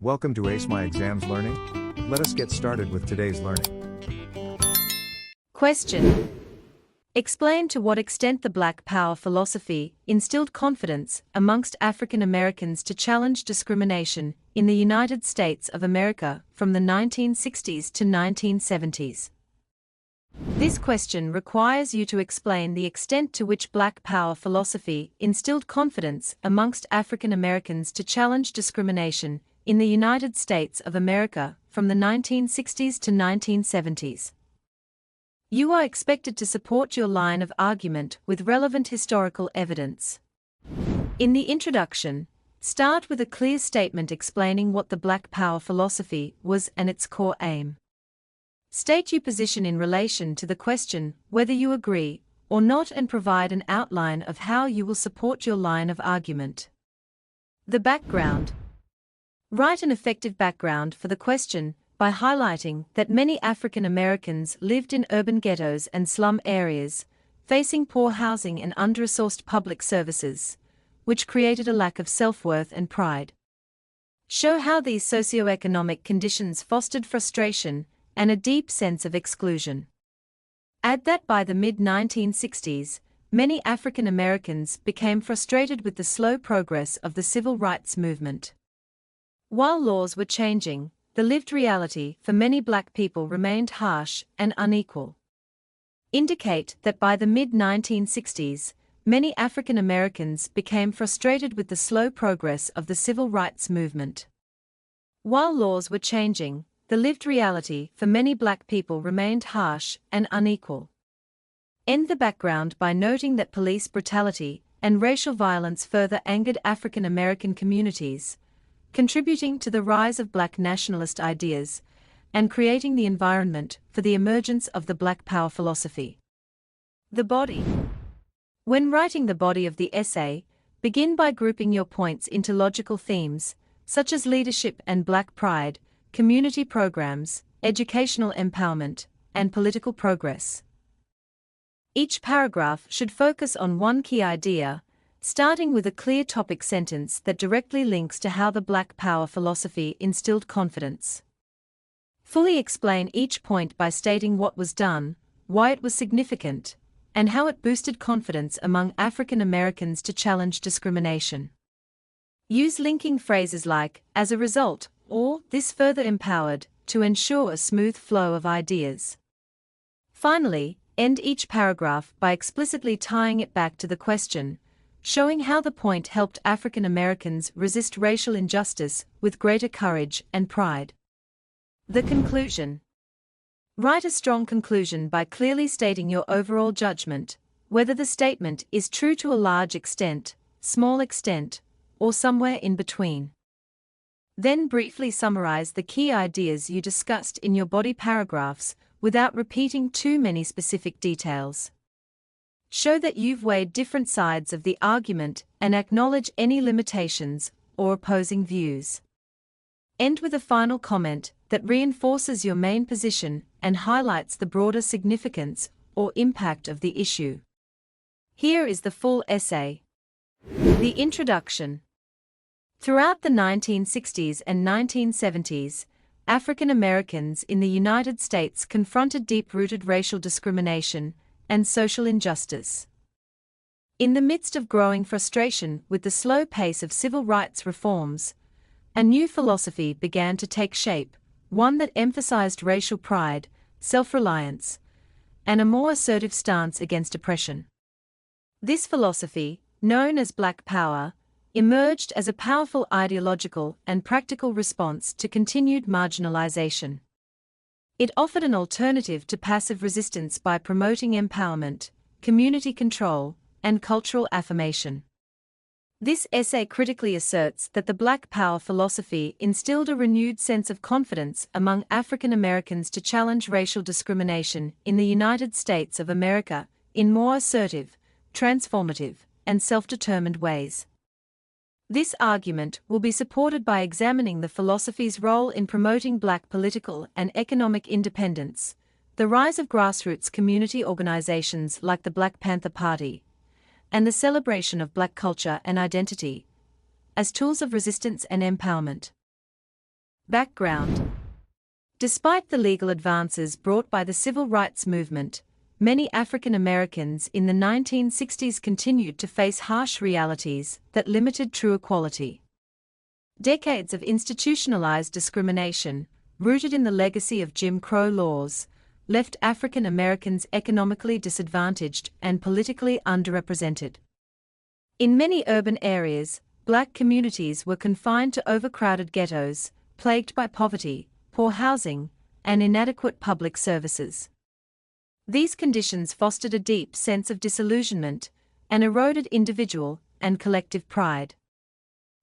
Welcome to Ace My Exams Learning. Let us get started with today's learning. Question. Explain to what extent the Black Power philosophy instilled confidence amongst African Americans to challenge discrimination in the United States of America from the 1960s to 1970s. This question requires you to explain the extent to which Black Power philosophy instilled confidence amongst African Americans to challenge discrimination in the United States of America from the 1960s to 1970s. You are expected to support your line of argument with relevant historical evidence. In the introduction, start with a clear statement explaining what the Black Power philosophy was and its core aim. State your position in relation to the question whether you agree or not and provide an outline of how you will support your line of argument. The background. Write an effective background for the question by highlighting that many African Americans lived in urban ghettos and slum areas, facing poor housing and under-resourced public services, which created a lack of self-worth and pride. Show how these socioeconomic conditions fostered frustration and a deep sense of exclusion. Add that by the mid-1960s, many African Americans became frustrated with the slow progress of the civil rights movement. While laws were changing, the lived reality for many Black people remained harsh and unequal. Indicate that by the mid-1960s, many African Americans became frustrated with the slow progress of the civil rights movement. While laws were changing, the lived reality for many Black people remained harsh and unequal. End the background by noting that police brutality and racial violence further angered African American communities, contributing to the rise of Black nationalist ideas and creating the environment for the emergence of the Black Power philosophy. The body. When writing the body of the essay, begin by grouping your points into logical themes, such as leadership and Black pride, community programs, educational empowerment, and political progress. Each paragraph should focus on one key idea, starting with a clear topic sentence that directly links to how the Black Power philosophy instilled confidence. Fully explain each point by stating what was done, why it was significant, and how it boosted confidence among African Americans to challenge discrimination. Use linking phrases like, as a result, or this further empowered, to ensure a smooth flow of ideas. Finally, end each paragraph by explicitly tying it back to the question, showing how the point helped African Americans resist racial injustice with greater courage and pride. The conclusion. Write a strong conclusion by clearly stating your overall judgment, whether the statement is true to a large extent, small extent, or somewhere in between. Then briefly summarize the key ideas you discussed in your body paragraphs without repeating too many specific details. Show that you've weighed different sides of the argument and acknowledge any limitations or opposing views. End with a final comment that reinforces your main position and highlights the broader significance or impact of the issue. Here is the full essay. The introduction. Throughout the 1960s and 1970s, African Americans in the United States confronted deep-rooted racial discrimination and social injustice. In the midst of growing frustration with the slow pace of civil rights reforms, a new philosophy began to take shape, one that emphasized racial pride, self-reliance, and a more assertive stance against oppression. This philosophy, known as Black Power, emerged as a powerful ideological and practical response to continued marginalization. It offered an alternative to passive resistance by promoting empowerment, community control, and cultural affirmation. This essay critically asserts that the Black Power philosophy instilled a renewed sense of confidence among African Americans to challenge racial discrimination in the United States of America in more assertive, transformative, and self-determined ways. This argument will be supported by examining the philosophy's role in promoting Black political and economic independence, the rise of grassroots community organizations like the Black Panther Party, and the celebration of Black culture and identity as tools of resistance and empowerment. Background. Despite the legal advances brought by the civil rights movement, many African Americans in the 1960s continued to face harsh realities that limited true equality. Decades of institutionalized discrimination, rooted in the legacy of Jim Crow laws, left African Americans economically disadvantaged and politically underrepresented. In many urban areas, Black communities were confined to overcrowded ghettos, plagued by poverty, poor housing, and inadequate public services. These conditions fostered a deep sense of disillusionment and eroded individual and collective pride.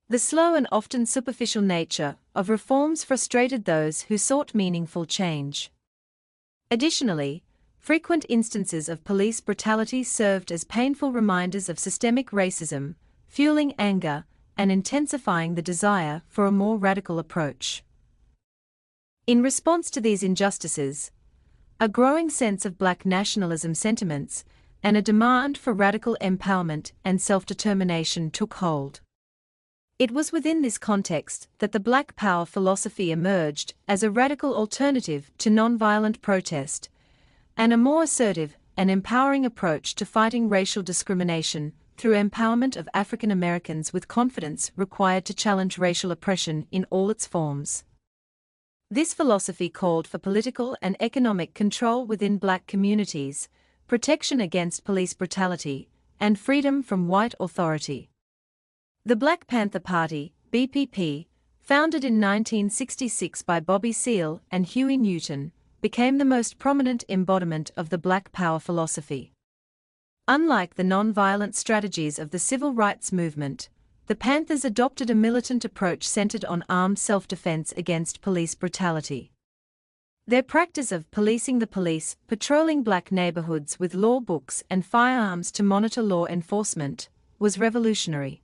The slow and often superficial nature of reforms frustrated those who sought meaningful change. Additionally, frequent instances of police brutality served as painful reminders of systemic racism, fueling anger and intensifying the desire for a more radical approach. In response to these injustices, a growing sense of Black nationalism sentiments and a demand for radical empowerment and self-determination took hold. It was within this context that the Black Power philosophy emerged as a radical alternative to nonviolent protest and a more assertive and empowering approach to fighting racial discrimination through empowerment of African Americans with confidence required to challenge racial oppression in all its forms. This philosophy called for political and economic control within Black communities, protection against police brutality, and freedom from white authority. The Black Panther Party, BPP, founded in 1966 by Bobby Seale and Huey Newton, became the most prominent embodiment of the Black Power philosophy. Unlike the nonviolent strategies of the civil rights movement, the Panthers adopted a militant approach centered on armed self-defense against police brutality. Their practice of policing the police, patrolling Black neighborhoods with law books and firearms to monitor law enforcement, was revolutionary.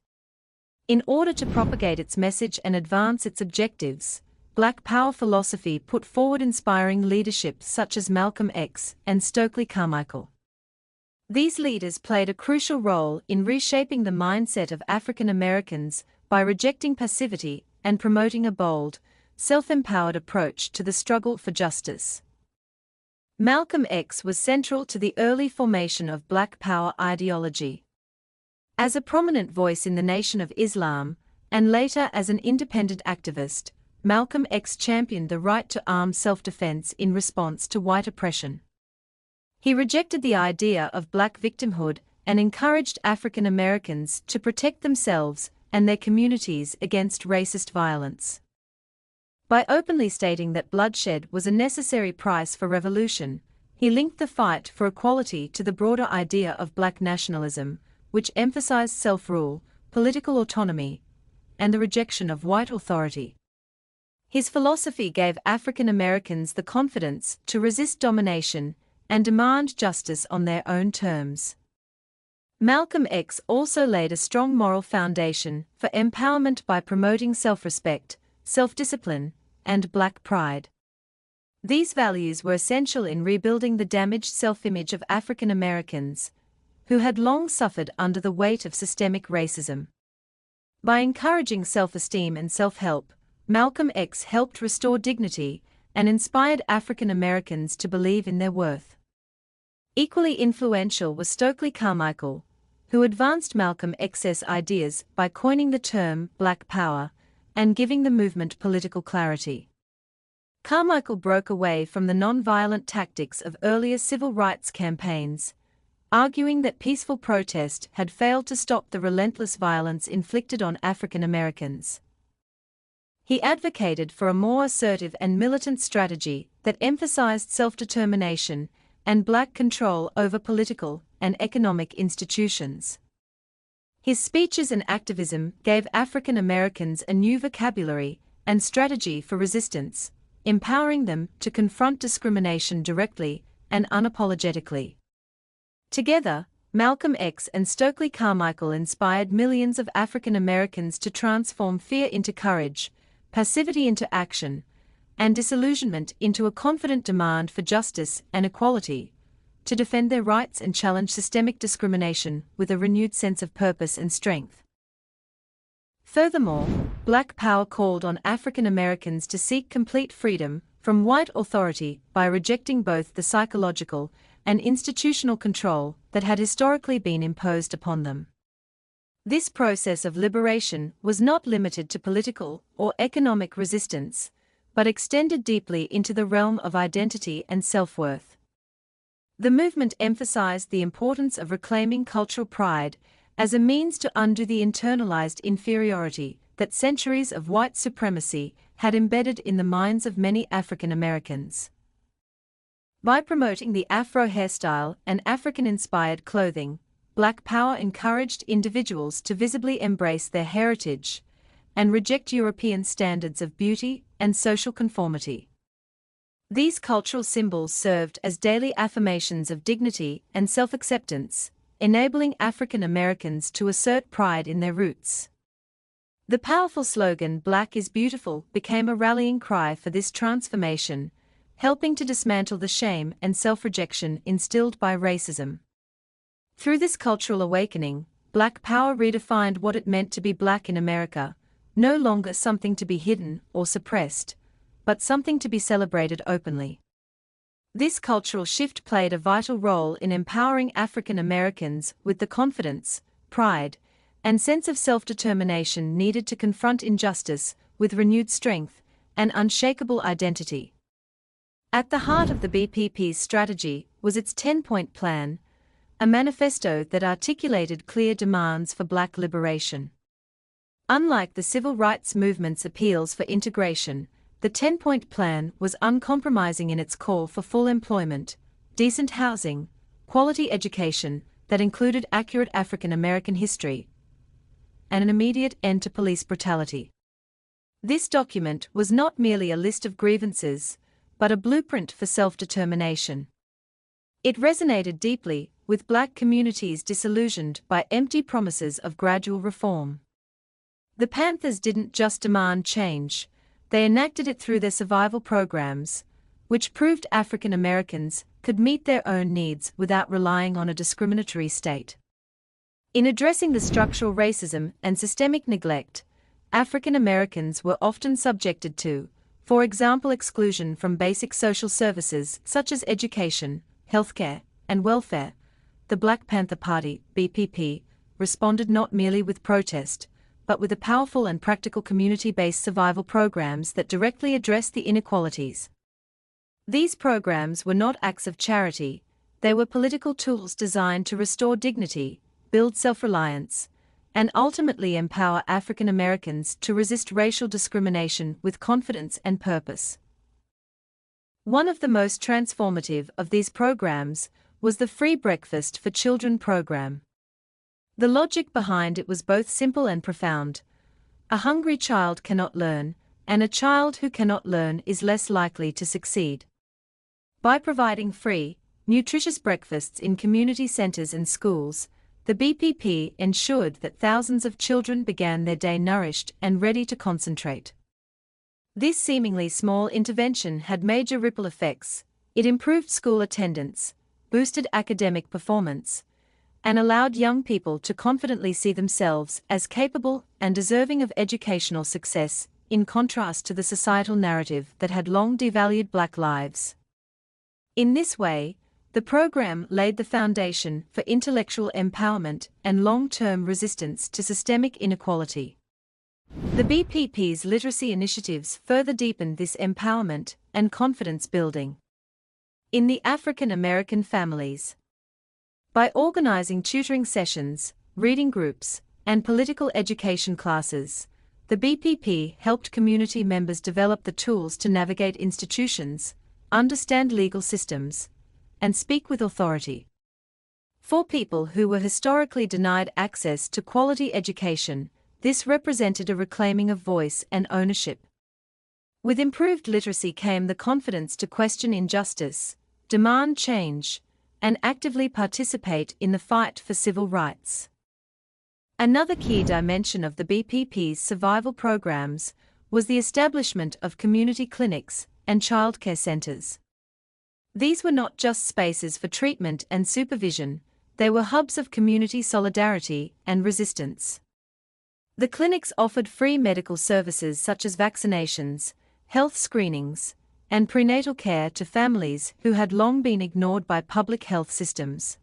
In order to propagate its message and advance its objectives, Black Power philosophy put forward inspiring leadership such as Malcolm X and Stokely Carmichael. These leaders played a crucial role in reshaping the mindset of African Americans by rejecting passivity and promoting a bold, self-empowered approach to the struggle for justice. Malcolm X was central to the early formation of Black Power ideology. As a prominent voice in the Nation of Islam, and later as an independent activist, Malcolm X championed the right to armed self-defense in response to white oppression. He rejected the idea of Black victimhood and encouraged African Americans to protect themselves and their communities against racist violence. By openly stating that bloodshed was a necessary price for revolution, he linked the fight for equality to the broader idea of Black nationalism, which emphasized self-rule, political autonomy, and the rejection of white authority. His philosophy gave African Americans the confidence to resist domination and demand justice on their own terms. Malcolm X also laid a strong moral foundation for empowerment by promoting self-respect, self-discipline, and Black pride. These values were essential in rebuilding the damaged self-image of African Americans, who had long suffered under the weight of systemic racism. By encouraging self-esteem and self-help, Malcolm X helped restore dignity and inspired African Americans to believe in their worth. Equally influential was Stokely Carmichael, who advanced Malcolm X's ideas by coining the term Black Power and giving the movement political clarity. Carmichael broke away from the nonviolent tactics of earlier civil rights campaigns, arguing that peaceful protest had failed to stop the relentless violence inflicted on African Americans. He advocated for a more assertive and militant strategy that emphasized self-determination and Black control over political and economic institutions. His speeches and activism gave African Americans a new vocabulary and strategy for resistance, empowering them to confront discrimination directly and unapologetically. Together, Malcolm X and Stokely Carmichael inspired millions of African Americans to transform fear into courage, passivity into action, and disillusionment into a confident demand for justice and equality, to defend their rights and challenge systemic discrimination with a renewed sense of purpose and strength. Furthermore, Black Power called on African Americans to seek complete freedom from white authority by rejecting both the psychological and institutional control that had historically been imposed upon them. This process of liberation was not limited to political or economic resistance, but extended deeply into the realm of identity and self-worth. The movement emphasized the importance of reclaiming cultural pride as a means to undo the internalized inferiority that centuries of white supremacy had embedded in the minds of many African Americans. By promoting the Afro hairstyle and African-inspired clothing, Black Power encouraged individuals to visibly embrace their heritage and reject European standards of beauty and social conformity. These cultural symbols served as daily affirmations of dignity and self-acceptance, enabling African Americans to assert pride in their roots. The powerful slogan "Black is Beautiful" became a rallying cry for this transformation, helping to dismantle the shame and self-rejection instilled by racism. Through this cultural awakening, Black Power redefined what it meant to be Black in America, no longer something to be hidden or suppressed, but something to be celebrated openly. This cultural shift played a vital role in empowering African Americans with the confidence, pride, and sense of self-determination needed to confront injustice with renewed strength and unshakable identity. At the heart of the BPP's strategy was its 10-point plan, a manifesto that articulated clear demands for Black liberation. Unlike the civil rights movement's appeals for integration, the 10-point plan was uncompromising in its call for full employment, decent housing, quality education that included accurate African American history, and an immediate end to police brutality. This document was not merely a list of grievances, but a blueprint for self-determination. It resonated deeply with Black communities disillusioned by empty promises of gradual reform. The Panthers didn't just demand change, they enacted it through their survival programs, which proved African Americans could meet their own needs without relying on a discriminatory state. In addressing the structural racism and systemic neglect, African Americans were often subjected to, for example, exclusion from basic social services such as education, healthcare, and welfare. The Black Panther Party, BPP, responded not merely with protest, but with a powerful and practical community-based survival programs that directly addressed the inequalities. These programs were not acts of charity, they were political tools designed to restore dignity, build self-reliance, and ultimately empower African Americans to resist racial discrimination with confidence and purpose. One of the most transformative of these programs was the Free Breakfast for Children program. The logic behind it was both simple and profound. A hungry child cannot learn, and a child who cannot learn is less likely to succeed. By providing free, nutritious breakfasts in community centers and schools, the BPP ensured that thousands of children began their day nourished and ready to concentrate. This seemingly small intervention had major ripple effects. It improved school attendance, boosted academic performance, and allowed young people to confidently see themselves as capable and deserving of educational success, in contrast to the societal narrative that had long devalued Black lives. In this way, the program laid the foundation for intellectual empowerment and long-term resistance to systemic inequality. The BPP's literacy initiatives further deepened this empowerment and confidence building. In the African American families, by organizing tutoring sessions, reading groups, and political education classes, the BPP helped community members develop the tools to navigate institutions, understand legal systems, and speak with authority. For people who were historically denied access to quality education, this represented a reclaiming of voice and ownership. With improved literacy came the confidence to question injustice, demand change, and actively participate in the fight for civil rights. Another key dimension of the BPP's survival programs was the establishment of community clinics and childcare centers. These were not just spaces for treatment and supervision, they were hubs of community solidarity and resistance. The clinics offered free medical services such as vaccinations, health screenings, and prenatal care to families who had long been ignored by public health systems.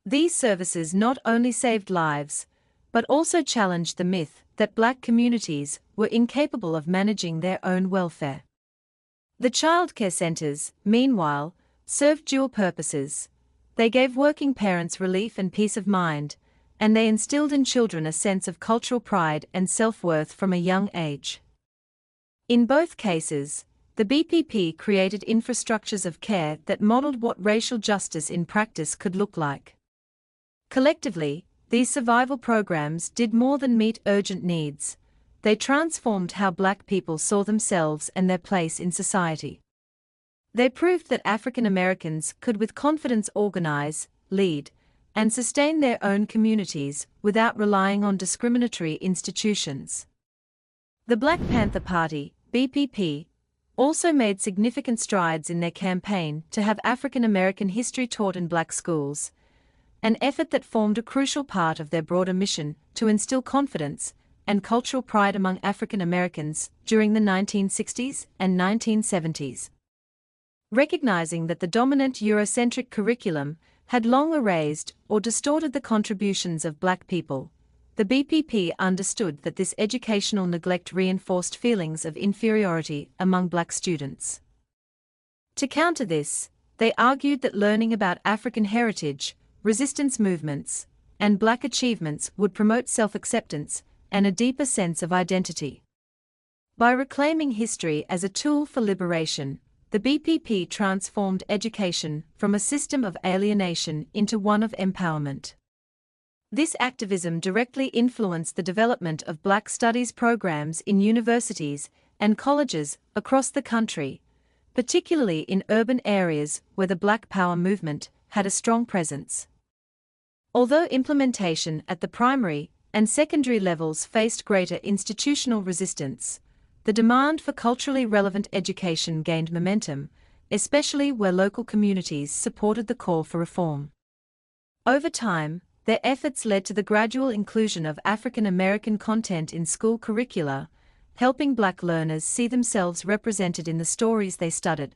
These services not only saved lives, but also challenged the myth that Black communities were incapable of managing their own welfare. The childcare centers, meanwhile, served dual purposes. They gave working parents relief and peace of mind, and they instilled in children a sense of cultural pride and self-worth from a young age. In both cases, the BPP created infrastructures of care that modeled what racial justice in practice could look like. Collectively, these survival programs did more than meet urgent needs. They transformed how Black people saw themselves and their place in society. They proved that African Americans could with confidence organize, lead, and sustain their own communities without relying on discriminatory institutions. The Black Panther Party, BPP, also made significant strides in their campaign to have African American history taught in Black schools, an effort that formed a crucial part of their broader mission to instill confidence and cultural pride among African Americans during the 1960s and 1970s. Recognizing that the dominant Eurocentric curriculum had long erased or distorted the contributions of Black people, the BPP understood that this educational neglect reinforced feelings of inferiority among Black students. To counter this, they argued that learning about African heritage, resistance movements, and Black achievements would promote self-acceptance and a deeper sense of identity. By reclaiming history as a tool for liberation, the BPP transformed education from a system of alienation into one of empowerment. This activism directly influenced the development of Black studies programs in universities and colleges across the country, particularly in urban areas where the Black Power movement had a strong presence. Although implementation at the primary and secondary levels faced greater institutional resistance, the demand for culturally relevant education gained momentum, especially where local communities supported the call for reform. Over time, their efforts led to the gradual inclusion of African American content in school curricula, helping Black learners see themselves represented in the stories they studied.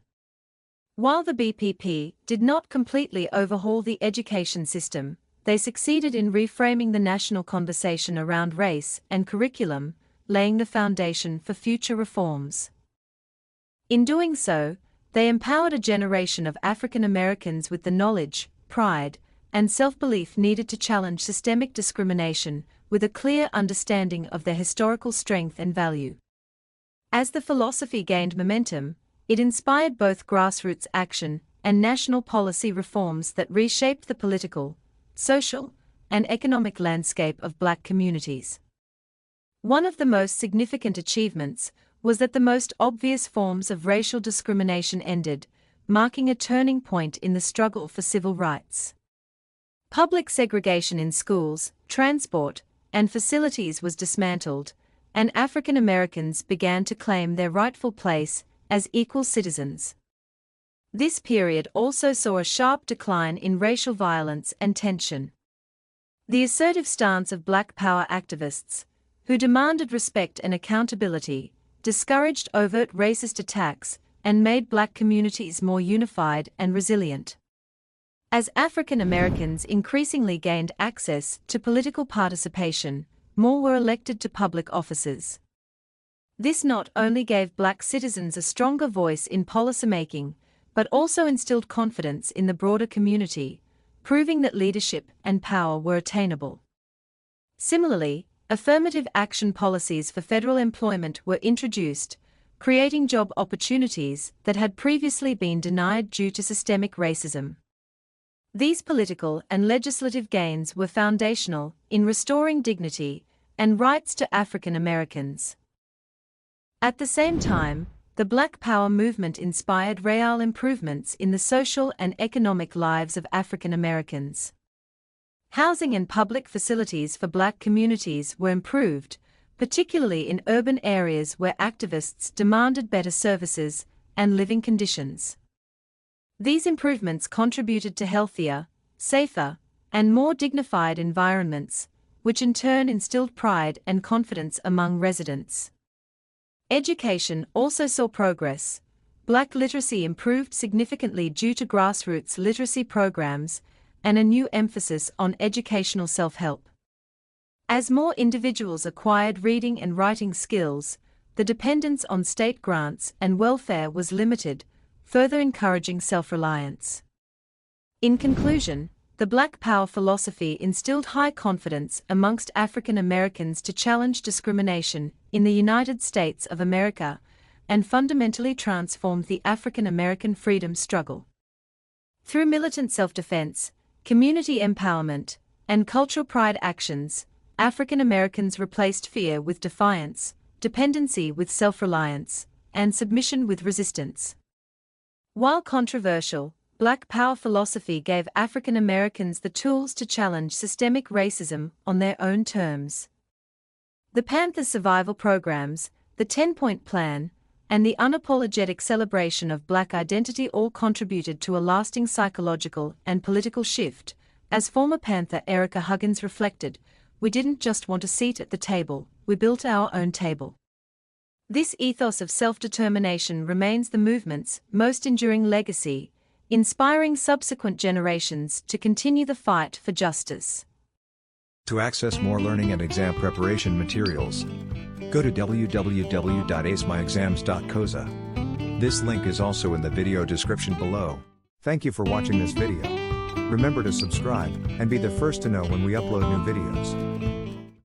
While the BPP did not completely overhaul the education system, they succeeded in reframing the national conversation around race and curriculum, laying the foundation for future reforms. In doing so, they empowered a generation of African Americans with the knowledge, pride, and self-belief needed to challenge systemic discrimination with a clear understanding of their historical strength and value. As the philosophy gained momentum, it inspired both grassroots action and national policy reforms that reshaped the political, social, and economic landscape of Black communities. One of the most significant achievements was that the most obvious forms of racial discrimination ended, marking a turning point in the struggle for civil rights. Public segregation in schools, transport, and facilities was dismantled, and African Americans began to claim their rightful place as equal citizens. This period also saw a sharp decline in racial violence and tension. The assertive stance of Black Power activists, who demanded respect and accountability, discouraged overt racist attacks and made Black communities more unified and resilient. As African Americans increasingly gained access to political participation, more were elected to public offices. This not only gave Black citizens a stronger voice in policymaking, but also instilled confidence in the broader community, proving that leadership and power were attainable. Similarly, affirmative action policies for federal employment were introduced, creating job opportunities that had previously been denied due to systemic racism. These political and legislative gains were foundational in restoring dignity and rights to African Americans. At the same time, the Black Power movement inspired real improvements in the social and economic lives of African Americans. Housing and public facilities for Black communities were improved, particularly in urban areas where activists demanded better services and living conditions. These improvements contributed to healthier, safer, and more dignified environments, which in turn instilled pride and confidence among residents. Education also saw progress. Black literacy improved significantly due to grassroots literacy programs and a new emphasis on educational self-help. As more individuals acquired reading and writing skills, the dependence on state grants and welfare was limited, further encouraging self-reliance. In conclusion, the Black Power philosophy instilled high confidence amongst African Americans to challenge discrimination in the United States of America and fundamentally transformed the African American freedom struggle. Through militant self-defense, community empowerment, and cultural pride actions, African Americans replaced fear with defiance, dependency with self-reliance, and submission with resistance. While controversial, Black Power philosophy gave African Americans the tools to challenge systemic racism on their own terms. The Panthers' survival programs, the 10-Point Plan, and the unapologetic celebration of Black identity all contributed to a lasting psychological and political shift. As former Panther Erica Huggins reflected, "We didn't just want a seat at the table, we built our own table." This ethos of self-determination remains the movement's most enduring legacy, inspiring subsequent generations to continue the fight for justice. To access more learning and exam preparation materials, go to www.acemyexams.coza. This link is also in the video description below. Thank you for watching this video. Remember to subscribe and be the first to know when we upload new videos.